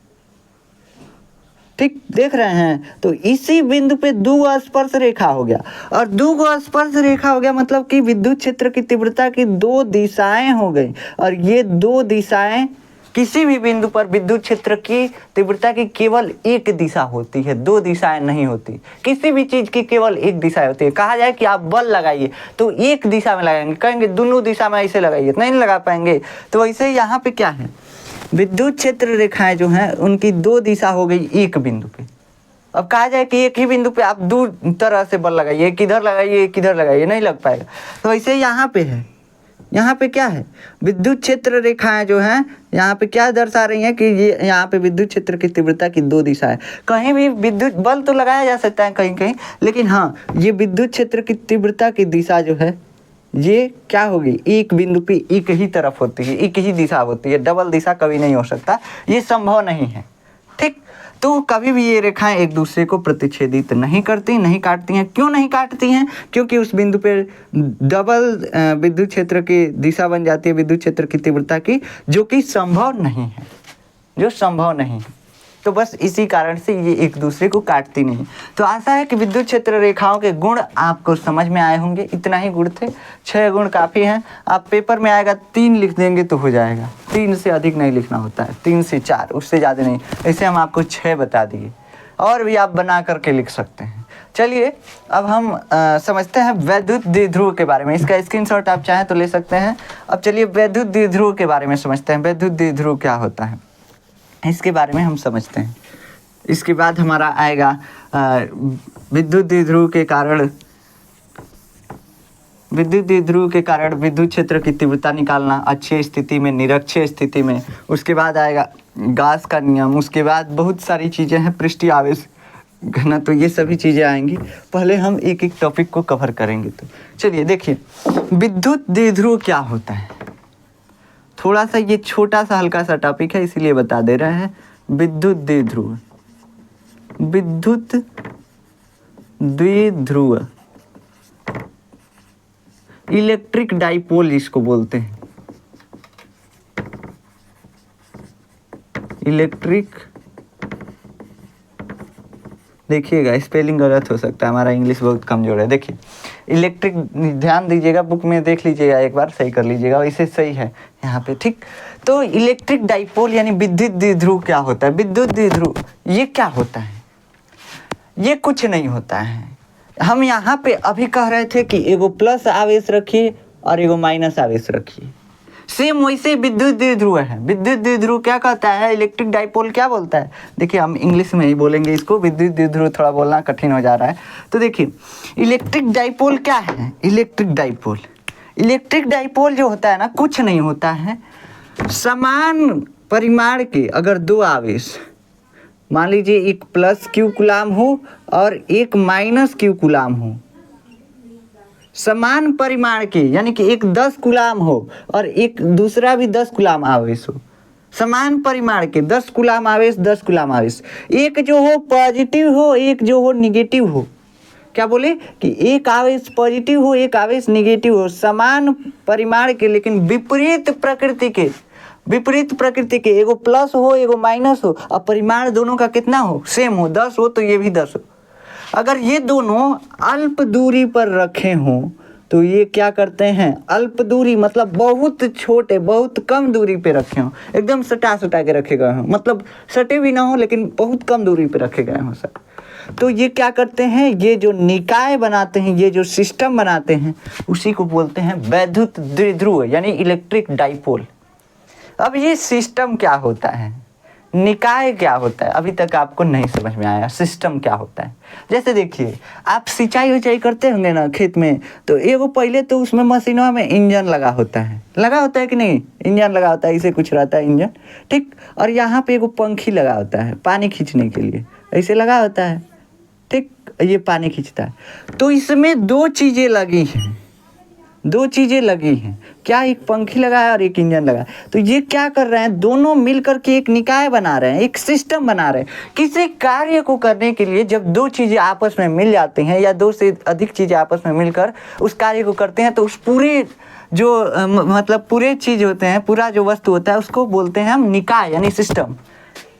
A: ठीक। देख रहे हैं? तो इसी बिंदु पे दो स्पर्श रेखा हो गया, और दो स्पर्श रेखा हो गया मतलब कि विद्युत क्षेत्र की तीव्रता की दो दिशाएं हो गई, और ये दो दिशाएं किसी भी बिंदु पर विद्युत क्षेत्र की तीव्रता की केवल एक दिशा होती है, दो दिशाएं नहीं होती। किसी भी चीज की केवल एक दिशा होती है। कहा जाए कि आप बल लगाइए तो एक दिशा में लगाएंगे, कहेंगे दोनों दिशा में ऐसे लगाइए, नहीं लगा पाएंगे। तो वैसे यहाँ पे क्या है, विद्युत क्षेत्र रेखाएं जो हैं उनकी दो दिशा हो गई एक बिंदु पे। अब कहा जाए कि एक ही बिंदु पे आप दो तरह से बल लगाइए, एक इधर लगाइए, एक इधर लगाइए, नहीं लग पाएगा। तो वैसे यहाँ पे है, यहाँ पे क्या है, विद्युत क्षेत्र रेखाएं जो हैं यहाँ पे क्या दर्शा रही हैं कि ये यहाँ पे विद्युत क्षेत्र की तीव्रता की दो दिशा है। कहीं भी विद्युत बल तो लगाया जा सकता है कहीं कहीं, लेकिन हाँ, ये विद्युत क्षेत्र की तीव्रता की दिशा जो है ये क्या होगी, एक बिंदु पे एक ही तरफ होती है, एक ही दिशा होती है, डबल दिशा कभी नहीं हो सकता, ये संभव नहीं है, ठीक। तो कभी भी ये रेखाएं एक दूसरे को प्रतिच्छेदित नहीं करती, नहीं काटती हैं। क्यों नहीं काटती हैं? क्योंकि उस बिंदु पे डबल विद्युत क्षेत्र की दिशा बन जाती है, विद्युत क्षेत्र की तीव्रता की, जो कि संभव नहीं है, तो बस इसी कारण से ये एक दूसरे को काटती नहीं। तो आशा है कि विद्युत क्षेत्र रेखाओं के गुण आपको समझ में आए होंगे। इतना ही गुण थे, 6 गुण काफ़ी हैं। आप पेपर में आएगा 3 लिख देंगे तो हो जाएगा, 3 से अधिक नहीं लिखना होता है, 3 से 4, उससे ज़्यादा नहीं। ऐसे हम आपको 6 बता दिए, और भी आप बना करके लिख सकते हैं। चलिए अब हम समझते हैं वैद्युत द्विध्रुव के बारे में। इसका स्क्रीनशॉट आप चाहें तो ले सकते हैं। अब चलिए वैद्युत द्विध्रुव के बारे में समझते हैं। वैद्युत द्विध्रुव क्या होता है इसके बारे में हम समझते हैं। इसके बाद हमारा आएगा विद्युत द्विध्रुव के कारण विद्युत क्षेत्र की तीव्रता निकालना, अच्छी स्थिति में, निरक्षीय स्थिति में। उसके बाद आएगा गास का नियम। उसके बाद बहुत सारी चीज़ें हैं, पृष्ठीय आवेश घनत्व, तो ये सभी चीज़ें आएंगी। पहले हम एक एक टॉपिक को कवर करेंगे। तो चलिए देखिए, विद्युत द्विध्रुव क्या होता है। थोड़ा सा ये छोटा सा हल्का सा टॉपिक है, इसीलिए बता दे रहे हैं। विद्युत द्विध्रुव इलेक्ट्रिक डाइपोल इसको बोलते हैं। इलेक्ट्रिक, देखिएगा स्पेलिंग गलत हो सकता है, हमारा इंग्लिश बहुत कमजोर है। देखिए इलेक्ट्रिक, ध्यान दीजिएगा, बुक में देख लीजिएगा, एक बार सही कर लीजिएगा, वैसे सही है यहाँ पे, ठीक। तो इलेक्ट्रिक डाइपोल यानी विद्युत द्विध्रुव क्या होता है। विद्युत द्विध्रुव ये क्या होता है, ये कुछ नहीं होता है। हम यहाँ पे अभी कह रहे थे कि एगो प्लस आवेश रखिए और एगो माइनस आवेश रखिए। सेम वैसे विद्युत द्विध्रुव है। विद्युत द्विध्रुव क्या कहता है, इलेक्ट्रिक डाइपोल क्या बोलता है, देखिए हम इंग्लिश में ही बोलेंगे इसको, विद्युत द्विध्रुव थोड़ा बोलना कठिन हो जा रहा है। तो देखिए इलेक्ट्रिक डाइपोल क्या है, इलेक्ट्रिक डाइपोल जो होता है ना, कुछ नहीं होता है, समान परिमाण के अगर दो आवेश, मान लीजिए एक प्लस क्यू कूलाम हो और एक माइनस क्यू कूलाम हो, समान परिमाण के, यानी कि एक 10 कूलाम हो और एक दूसरा भी 10 कूलाम आवेश हो, समान परिमाण के 10 कूलाम आवेश, 10 कूलाम आवेश, एक जो हो पॉजिटिव हो, एक जो हो निगेटिव हो, क्या बोले कि एक आवेश पॉजिटिव हो, एक आवेश निगेटिव हो, समान परिमाण के लेकिन विपरीत प्रकृति के, एगो प्लस हो एगो माइनस हो, और परिमाण दोनों का कितना हो, सेम हो, 10 हो तो ये भी 10 हो। अगर ये दोनों अल्प दूरी पर रखे हों तो ये क्या करते हैं, अल्प दूरी मतलब बहुत छोटे, बहुत कम दूरी पे रखे हों, एकदम सटा के रखे गए हों, मतलब सटे भी ना हो लेकिन बहुत कम दूरी पे रखे गए हों सर, तो ये क्या करते हैं, ये जो निकाय बनाते हैं, ये जो सिस्टम बनाते हैं, उसी को बोलते हैं वैद्युत द्विध्रुव यानी इलेक्ट्रिक डाइपोल। अब ये सिस्टम क्या होता है, निकाय क्या होता है, अभी तक आपको नहीं समझ में आया सिस्टम क्या होता है। जैसे देखिए आप सिंचाई करते होंगे ना खेत में, तो एगो पहले तो उसमें मशीनों में इंजन लगा होता है कि नहीं, इंजन लगा होता है, इसे कुछ रहता है इंजन, ठीक, और यहाँ पे एगो पंखी लगा होता है पानी खींचने के लिए, ऐसे लगा होता है, ठीक, ये पानी खींचता है। तो इसमें दो चीज़ें लगी हैं, क्या, एक पंखी लगा है और एक इंजन लगा है। तो ये क्या कर रहे हैं, दोनों मिलकर के एक निकाय बना रहे हैं, एक सिस्टम बना रहे हैं। किसी कार्य को करने के लिए जब दो चीज़ें आपस में मिल जाती हैं या दो से अधिक चीज़ें आपस में मिलकर उस कार्य को करते हैं, तो उस पूरे जो मतलब पूरे चीज़ होते हैं, पूरा जो वस्तु होता है, उसको बोलते हैं हम निकाय यानी सिस्टम।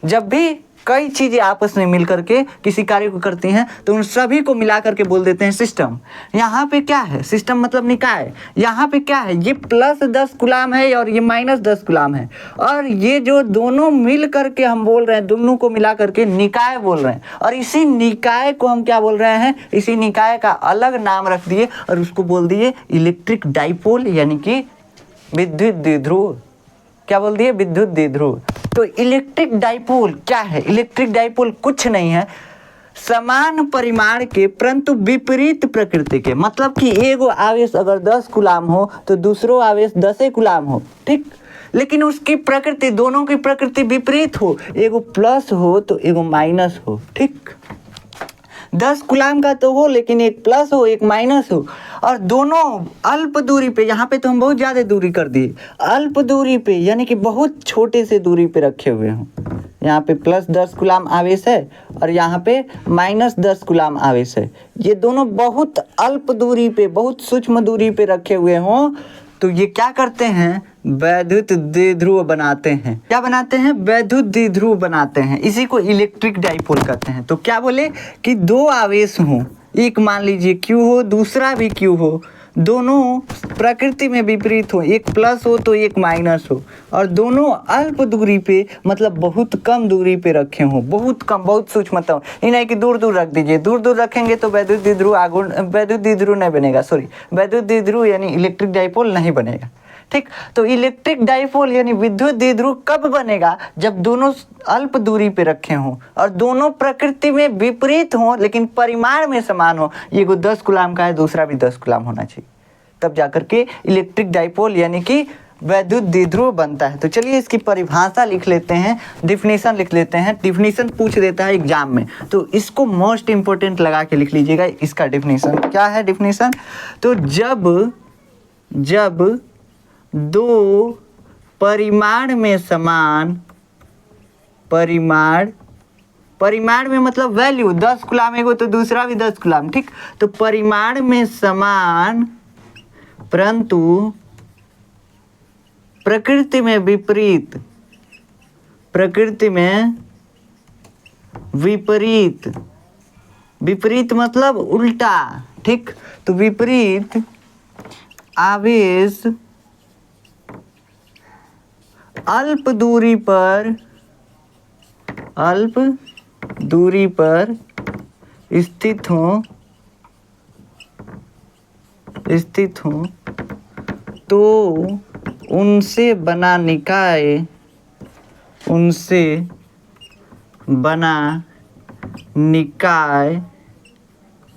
A: जब भी कई चीज़ें आपस में मिल करके किसी कार्य को करती हैं तो उन सभी को मिला करके बोल देते हैं सिस्टम। यहाँ पे क्या है, सिस्टम मतलब निकाय, यहाँ पे क्या है, ये प्लस 10 कूलाम है और ये माइनस 10 कूलाम है, और ये जो दोनों मिल करके हम बोल रहे हैं, दोनों को मिला करके निकाय बोल रहे हैं, और इसी निकाय को हम क्या बोल रहे हैं, इसी निकाय का अलग नाम रख दिए और उसको बोल दिए इलेक्ट्रिक डाइपोल यानी कि विद्युत द्विध्रुव। क्या बोल दिए, विद्युत द्विध्रुव। तो इलेक्ट्रिक डाइपोल क्या है, इलेक्ट्रिक डाइपोल कुछ नहीं है, समान परिमाण के परंतु विपरीत प्रकृति के, मतलब कि एगो आवेश अगर 10 कूलाम हो तो दूसरो आवेश 10 कूलाम हो, ठीक, लेकिन उसकी प्रकृति, दोनों की प्रकृति विपरीत हो, एगो प्लस हो तो एगो माइनस हो, ठीक, 10 कूलाम का तो हो लेकिन एक प्लस हो एक माइनस हो, और दोनों अल्प दूरी पे, यहाँ पे तो हम बहुत ज़्यादा दूरी कर दिए, अल्प दूरी पे यानी कि बहुत छोटे से दूरी पे रखे हुए हों। यहाँ पे प्लस 10 कूलाम आवेश है और यहाँ पे माइनस 10 कूलाम आवेश है, ये दोनों बहुत अल्प दूरी पे, बहुत सूक्ष्म दूरी पे रखे हुए हों, तो ये क्या करते हैं, वैद्युत द्विध्रुव बनाते हैं। क्या बनाते हैं, वैद्युत द्विध्रुव बनाते हैं, इसी को इलेक्ट्रिक डाइपोल कहते हैं। तो क्या बोले कि दो आवेश हों, एक मान लीजिए Q हो, दूसरा भी Q हो, दोनों प्रकृति में विपरीत हो, एक प्लस हो तो एक माइनस हो, और दोनों अल्प दूरी पे मतलब बहुत कम दूरी पे रखे हों, बहुत कम, बहुत सूक्ष्मतम, ये नहीं कि दूर दूर रख दीजिए, दूर दूर रखेंगे तो वैद्युत द्विध्रुव नहीं बनेगा, वैद्युत द्विध्रुव यानी इलेक्ट्रिक डाइपोल नहीं बनेगा, ठीक। तो इलेक्ट्रिक डाइपोल यानी विद्युत द्विध्रुव कब बनेगा, जब दोनों अल्प दूरी पे रखे हों और दोनों प्रकृति में विपरीत हों लेकिन परिमाण में समान हो, ये को 10 कूलाम का है, दूसरा भी 10 कूलाम होना चाहिए, तब जाकर के इलेक्ट्रिक डाइपोल यानी कि वैद्युत द्विध्रुव बनता है। तो चलिए इसकी परिभाषा लिख लेते हैं, डिफिनीशन लिख लेते हैं, डिफिनीशन पूछ देता है एग्जाम में, तो इसको मोस्ट इंपॉर्टेंट लगा के लिख लीजिएगा। इसका डिफिनीशन क्या है, डिफिनीशन, तो जब दो परिमाण में समान, परिमाण में मतलब वैल्यू, 10 कूलाम एगो तो दूसरा भी 10 कूलाम, ठीक, तो परिमाण में समान परंतु प्रकृति में विपरीत मतलब उल्टा, ठीक, तो विपरीत आवेश अल्प दूरी पर स्थित हो तो उनसे बना निकाय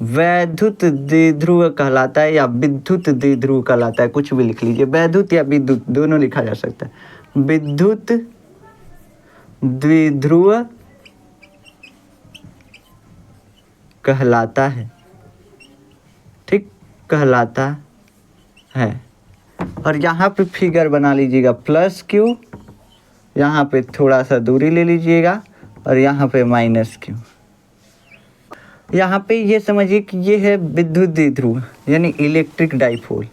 A: वैद्युत द्विध्रुव कहलाता है या विद्युत द्विध्रुव कहलाता है, कुछ भी लिख लीजिए, वैद्युत या विद्युत दोनों लिखा जा सकता है। विद्युत द्विध्रुव कहलाता है, ठीक, कहलाता है। और यहाँ पे फिगर बना लीजिएगा प्लस क्यू, यहाँ पे थोड़ा सा दूरी ले लीजिएगा और यहाँ पे माइनस क्यू। यहाँ पे ये समझिए कि ये है विद्युत द्विध्रुव यानी इलेक्ट्रिक डाइपोल,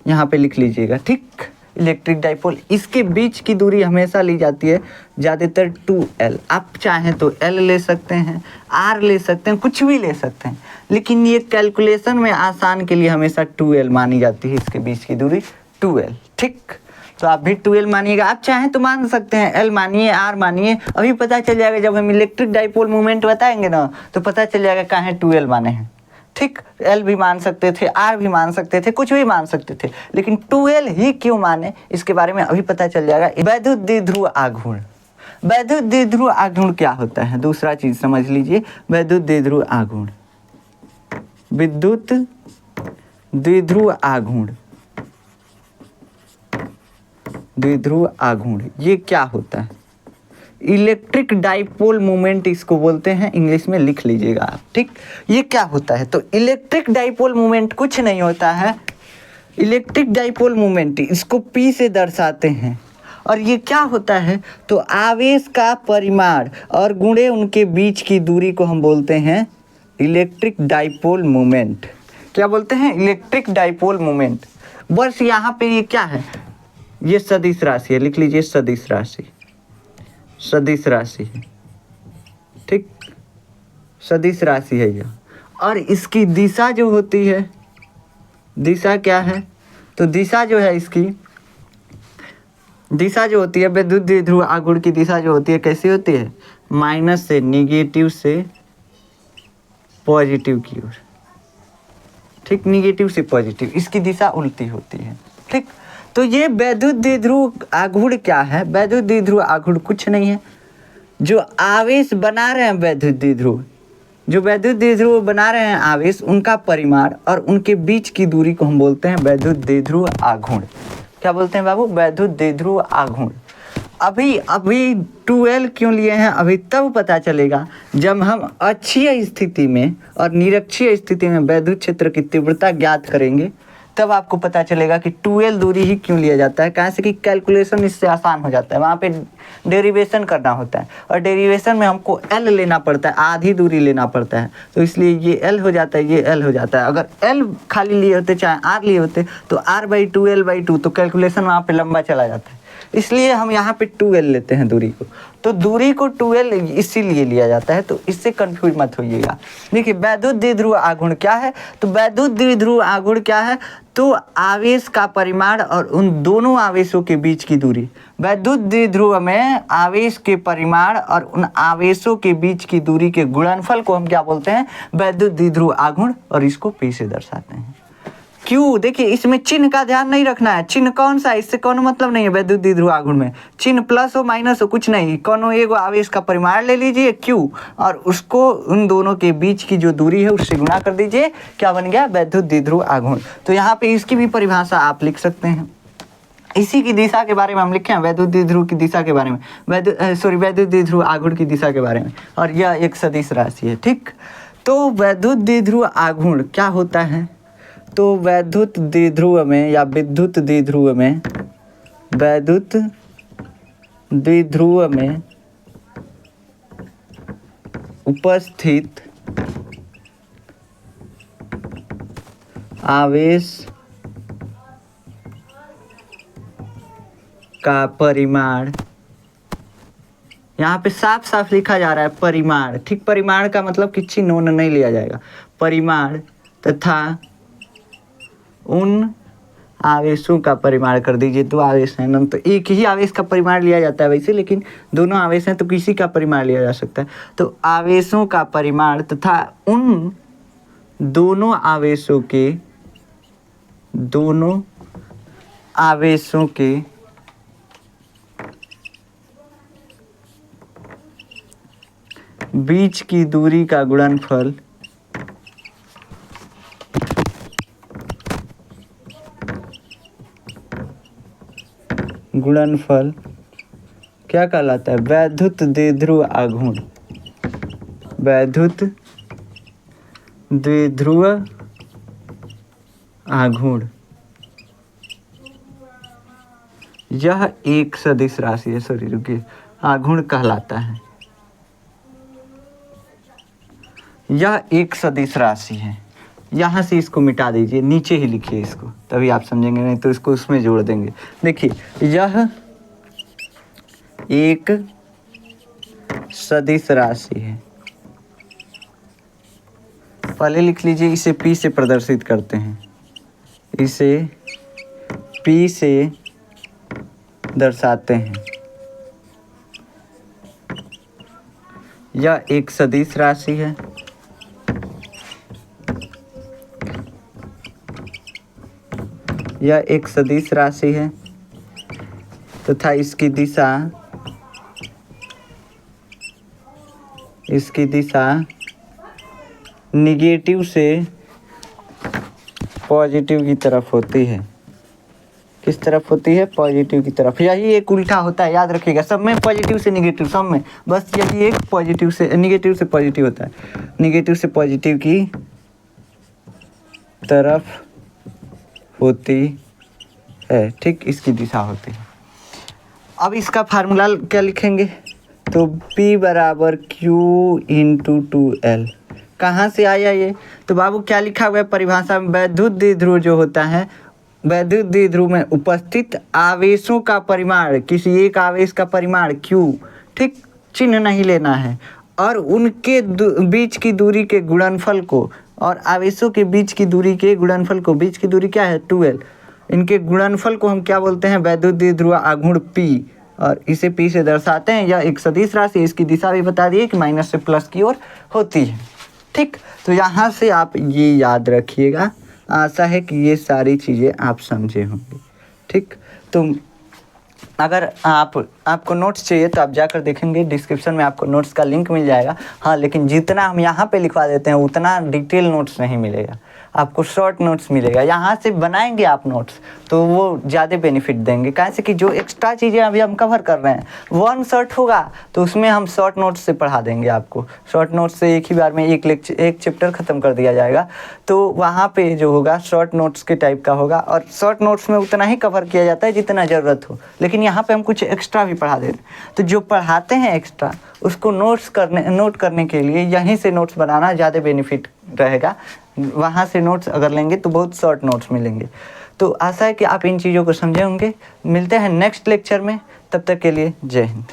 A: यहाँ पे लिख लीजिएगा, ठीक। इलेक्ट्रिक डाइपोल, इसके बीच की दूरी हमेशा ली जाती है ज़्यादातर 2L। आप चाहें तो L ले सकते हैं, R ले सकते हैं, कुछ भी ले सकते हैं, लेकिन ये कैलकुलेशन में आसान के लिए हमेशा 2L मानी जाती है, इसके बीच की दूरी 2L, ठीक। तो आप भी 2L मानिएगा, आप चाहें तो मान सकते हैं, L मानिए, R मानिए, अभी पता चल जाएगा जब हम इलेक्ट्रिक डाइपोल मोमेंट बताएंगे ना तो पता चल जाएगा कहाँ 2L माने हैं, ठीक। L भी मान सकते थे, R भी मान सकते थे, कुछ भी मान सकते थे, लेकिन 2L ही क्यों माने इसके बारे में अभी पता चल जाएगा। वैद्युत द्विध्रुव आघूर्ण, वैद्युत द्विध्रुव आघूर्ण क्या होता है, दूसरा चीज समझ लीजिए। वैद्युत द्विध्रुव आघूर्ण, विद्युत द्विध्रुव आघूर्ण, द्विध्रुव आघूर्ण ये क्या होता है? इलेक्ट्रिक डाइपोल मोमेंट इसको बोलते हैं, इंग्लिश में लिख लीजिएगा आप, ठीक। ये क्या होता है? तो इलेक्ट्रिक डाइपोल मोमेंट कुछ नहीं होता है, इलेक्ट्रिक डाइपोल मोमेंट इसको P से दर्शाते हैं। और ये क्या होता है? तो आवेश का परिमाण और गुणे उनके बीच की दूरी को हम बोलते हैं इलेक्ट्रिक डाइपोल मोमेंट। क्या बोलते हैं? Electric dipole moment. बस यहाँ पे ये क्या है, ये सदिश राशि है, लिख लीजिए सदिश राशि, सदिश राशि है, ठीक, सदिश राशि है यह। और इसकी दिशा जो होती है, दिशा क्या है? तो दिशा जो है इसकी, दिशा जो होती है विद्युत द्विध्रुव आघूर्ण की दिशा जो होती है कैसी होती है? माइनस से निगेटिव से पॉजिटिव की ओर, ठीक, निगेटिव से पॉजिटिव, इसकी दिशा उल्टी होती है, ठीक। तो ये वैद्युत द्विध्रुव आघूर्ण क्या है? वैद्युत द्विध्रुव आघूर्ण कुछ नहीं है, जो आवेश बना रहे हैं वैद्युत द्विध्रुव, जो वैद्युत द्विध्रुव बना रहे हैं आवेश, उनका परिमाण और उनके बीच की दूरी को हम बोलते हैं वैद्युत द्विध्रुव आघूर्ण। क्या बोलते हैं बाबू? वैद्युत द्विध्रुव आघूर्ण। अभी 2L क्यों लिए हैं अभी तब पता चलेगा जब हम अक्षीय स्थिति में और निरक्षीय स्थिति में वैद्युत क्षेत्र की तीव्रता ज्ञात करेंगे, तब आपको पता चलेगा कि 2L दूरी ही क्यों लिया जाता है। कहाँ से कि कैलकुलेशन इससे आसान हो जाता है, वहाँ पे डेरिवेशन करना होता है और डेरिवेशन में हमको L लेना पड़ता है, आधी दूरी लेना पड़ता है, तो इसलिए ये L हो जाता है, ये L हो जाता है। अगर L खाली लिए होते चाहे R लिए होते तो R/2L/2, तो कैलकुलेशन वहाँ पे लंबा चला जाता है, इसलिए हम यहाँ पे 2L लेते हैं दूरी को। तो दूरी को 2L इसीलिए लिया जाता है, तो इससे कंफ्यूज मत होइएगा। देखिए वैद्युत द्विध्रुव आघूर्ण क्या है? तो वैद्युत द्विध्रुव आघूर्ण क्या है? तो आवेश का परिमाण और उन दोनों आवेशों के बीच की दूरी। वैद्युत द्विध्रुव में आवेश के परिमाण और उन आवेशों के बीच की दूरी के गुणनफल को हम क्या बोलते हैं? वैद्युत द्विध्रुव आघूर्ण, और इसको P से दर्शाते हैं। क्यों? देखिए इसमें चिन्ह का ध्यान नहीं रखना है, चिन्ह कौन सा है इससे कोनो मतलब नहीं है। वैद्युत द्विध्रुव आघूर्ण में चिन्ह प्लस हो माइनस हो कुछ नहीं, कोनो एगो आवेश का परिमाण ले लीजिए Q और उसको उन दोनों के बीच की जो दूरी है उससे गुणा कर दीजिए, क्या बन गया? वैद्युत द्विध्रुव आघूर्ण। तो यहाँ पे इसकी भी परिभाषा आप लिख सकते हैं। इसी की दिशा के बारे में हम लिखे हैं, वैद्युत द्विध्रुव की दिशा के बारे में, वैद्युत द्विध्रुव आघूर्ण की दिशा के बारे में, और यह एक सदिश राशि है, ठीक। तो वैद्युत द्विध्रुव आघूर्ण क्या होता है? तो वैद्युत द्विध्रुव में या विद्युत द्विध्रुव में, वैद्युत द्विध्रुव में उपस्थित आवेश का परिमाण, यहाँ पे साफ साफ लिखा जा रहा है परिमाण, ठीक। परिमाण का मतलब कि चिन्ह नहीं लिया जाएगा, परिमाण तथा उन आवेशों का परिमाण कर दीजिए। दो आवेश हैं ना, तो एक ही आवेश का परिमाण लिया जाता है वैसे, लेकिन दोनों आवेश हैं तो किसी का परिमाण लिया जा सकता है। तो आवेशों का परिमाण तथा उन दोनों आवेशों के बीच की दूरी का गुणनफल क्या कहलाता है? वैद्युत द्विध्रुव आघूर्ण। वैद्युत द्विध्रुव आघूर्ण यह एक सदिश राशि है, सॉरी रुकिए, आघूर्ण कहलाता है। यह एक सदिश राशि है। यहाँ से इसको मिटा दीजिए, नीचे ही लिखिए इसको, तभी आप समझेंगे, नहीं तो इसको उसमें जोड़ देंगे। देखिए, यह एक सदिश राशि है। पहले लिख लीजिए, इसे P से प्रदर्शित करते हैं, इसे P से दर्शाते हैं। यह एक सदिश राशि है। यह एक सदिश राशि है तथा इसकी दिशा निगेटिव से पॉजिटिव की तरफ होती है। किस तरफ होती है? पॉजिटिव की तरफ। यही एक उल्टा होता है, याद रखिएगा, सब में पॉजिटिव से निगेटिव, सब में बस यही एक पॉजिटिव से निगेटिव से पॉजिटिव होता है। निगेटिव से पॉजिटिव की तरफ होती है, ठीक, इसकी दिशा होती है। अब इसका फार्मूला क्या लिखेंगे? तो P बराबर Q इंटू 2L। कहाँ से आया ये? तो बाबू क्या लिखा हुआ है परिभाषा में? वैद्युत द्विध्रुव जो होता है, वैद्युत द्विध्रुव में उपस्थित आवेशों का परिमाण, किसी एक आवेश का परिमाण Q, ठीक, चिन्ह नहीं लेना है, और उनके बीच की दूरी के गुणनफल को, और आवेशों के बीच की दूरी के गुणनफल को, बीच की दूरी क्या है? 2L, इनके गुणनफल को हम क्या बोलते हैं? वैद्युत द्विध्रुव आघूर्ण P, और इसे P से दर्शाते हैं। यह एक सदिश राशि, इसकी दिशा भी बता दिए कि माइनस से प्लस की ओर होती है, ठीक। तो यहाँ से आप ये याद रखिएगा। आशा है कि ये सारी चीज़ें आप समझे होंगे, ठीक। तो अगर आपको नोट्स चाहिए तो आप जाकर देखेंगे, डिस्क्रिप्शन में आपको नोट्स का लिंक मिल जाएगा। हाँ, लेकिन जितना हम यहाँ पे लिखवा देते हैं उतना डिटेल नोट्स नहीं मिलेगा, आपको शॉर्ट नोट्स मिलेगा। यहाँ से बनाएंगे आप नोट्स तो वो ज़्यादा बेनिफिट देंगे, कैसे कि जो एक्स्ट्रा चीज़ें अभी हम कवर कर रहे हैं, वन शॉर्ट होगा तो उसमें हम शॉर्ट नोट्स से पढ़ा देंगे आपको। शॉर्ट नोट्स से एक ही बार में एक चैप्टर ख़त्म कर दिया जाएगा, तो वहाँ पे जो होगा शॉर्ट नोट्स के टाइप का होगा, और शॉर्ट नोट्स में उतना ही कवर किया जाता है जितना ज़रूरत हो, लेकिन यहाँ पे हम कुछ एक्स्ट्रा भी पढ़ा दे रहे हैं। तो जो पढ़ाते हैं एक्स्ट्रा, उसको नोट करने के लिए यहीं से नोट्स बनाना ज़्यादा बेनिफिट रहेगा। वहाँ से नोट्स अगर लेंगे तो बहुत शॉर्ट नोट्स मिलेंगे। तो आशा है कि आप इन चीज़ों को समझे होंगे। मिलते हैं नेक्स्ट लेक्चर में, तब तक के लिए जय हिंद।